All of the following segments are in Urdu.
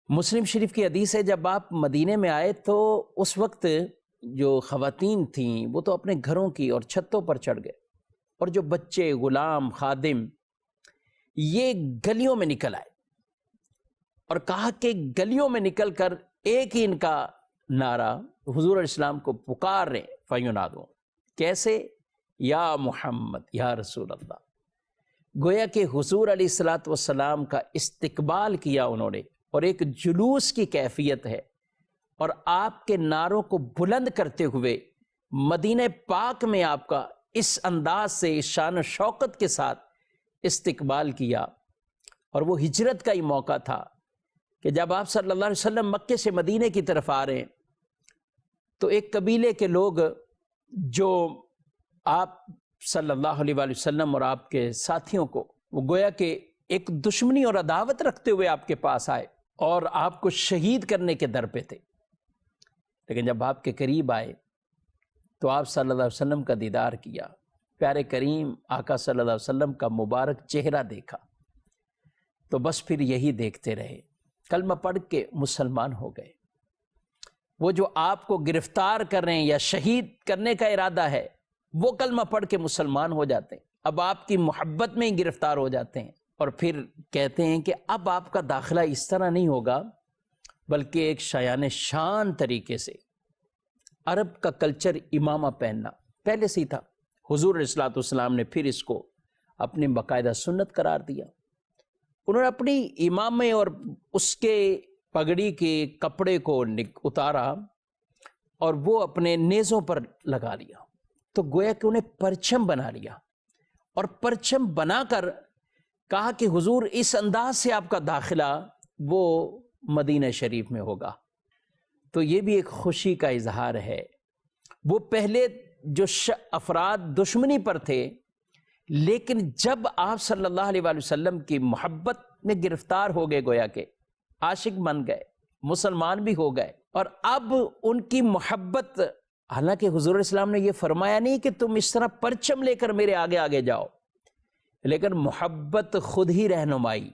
مسلم شریف کی حدیث ہے، جب آپ مدینے میں آئے تو اس وقت جو خواتین تھیں وہ تو اپنے گھروں کی اور چھتوں پر چڑھ گئے، اور جو بچے، غلام، خادم یہ گلیوں میں نکل آئے اور کہا کہ گلیوں میں نکل کر ایک ہی ان کا نعرہ حضور علیہ السلام کو پکار رہے، فَيُنَادُونَ کیسے؟ یا محمد، یا رسول اللہ۔ گویا کہ حضور علیہ السلام کا استقبال کیا انہوں نے، اور ایک جلوس کی کیفیت ہے، اور آپ کے نعروں کو بلند کرتے ہوئے مدینہ پاک میں آپ کا اس انداز سے، اس شان و شوکت کے ساتھ استقبال کیا۔ اور وہ ہجرت کا ہی موقع تھا کہ جب آپ صلی اللہ علیہ وسلم مکے سے مدینے کی طرف آ رہے ہیں تو ایک قبیلے کے لوگ جو آپ صلی اللہ علیہ وآلہ وسلم اور آپ کے ساتھیوں کو، وہ گویا کہ ایک دشمنی اور عداوت رکھتے ہوئے آپ کے پاس آئے اور آپ کو شہید کرنے کے در پہ تھے، لیکن جب آپ کے قریب آئے تو آپ صلی اللہ علیہ وسلم کا دیدار کیا، پیارے کریم آقا صلی اللہ علیہ وسلم کا مبارک چہرہ دیکھا، تو بس پھر یہی دیکھتے رہے، کلمہ پڑھ کے مسلمان ہو گئے۔ وہ جو آپ کو گرفتار کر رہے ہیں یا شہید کرنے کا ارادہ ہے، وہ کلمہ پڑھ کے مسلمان ہو جاتے ہیں، اب آپ کی محبت میں ہی گرفتار ہو جاتے ہیں، اور پھر کہتے ہیں کہ اب آپ کا داخلہ اس طرح نہیں ہوگا بلکہ ایک شایان شان طریقے سے۔ عرب کا کلچر امامہ پہننا پہلے سے ہی تھا، حضور علیہ السلام نے پھر اس کو اپنی باقاعدہ سنت قرار دیا۔ انہوں نے اپنی امامے اور اس کے پگڑی کے کپڑے کو اتارا اور وہ اپنے نیزوں پر لگا لیا، تو گویا کہ انہیں پرچم بنا لیا، اور پرچم بنا کر کہا کہ حضور اس انداز سے آپ کا داخلہ وہ مدینہ شریف میں ہوگا۔ تو یہ بھی ایک خوشی کا اظہار ہے۔ وہ پہلے جو افراد دشمنی پر تھے، لیکن جب آپ صلی اللہ علیہ وآلہ وسلم کی محبت میں گرفتار ہو گئے، گویا کہ عاشق بن گئے، مسلمان بھی ہو گئے، اور اب ان کی محبت، حالانکہ حضور علیہ السلام نے یہ فرمایا نہیں کہ تم اس طرح پرچم لے کر میرے آگے آگے جاؤ، لیکن محبت خود ہی رہنمائی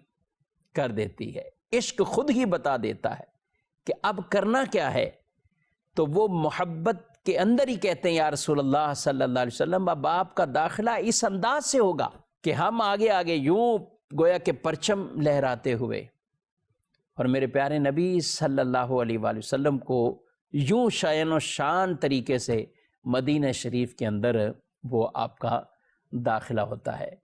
کر دیتی ہے، عشق خود ہی بتا دیتا ہے کہ اب کرنا کیا ہے۔ تو وہ محبت کے اندر ہی کہتے ہیں یا رسول اللہ صلی اللہ علیہ وسلم، اب آپ کا داخلہ اس انداز سے ہوگا کہ ہم آگے آگے یوں گویا کہ پرچم لہراتے ہوئے، اور میرے پیارے نبی صلی اللہ علیہ وآلہ وسلم کو یوں شایان و شان طریقے سے مدینہ شریف کے اندر وہ آپ کا داخلہ ہوتا ہے۔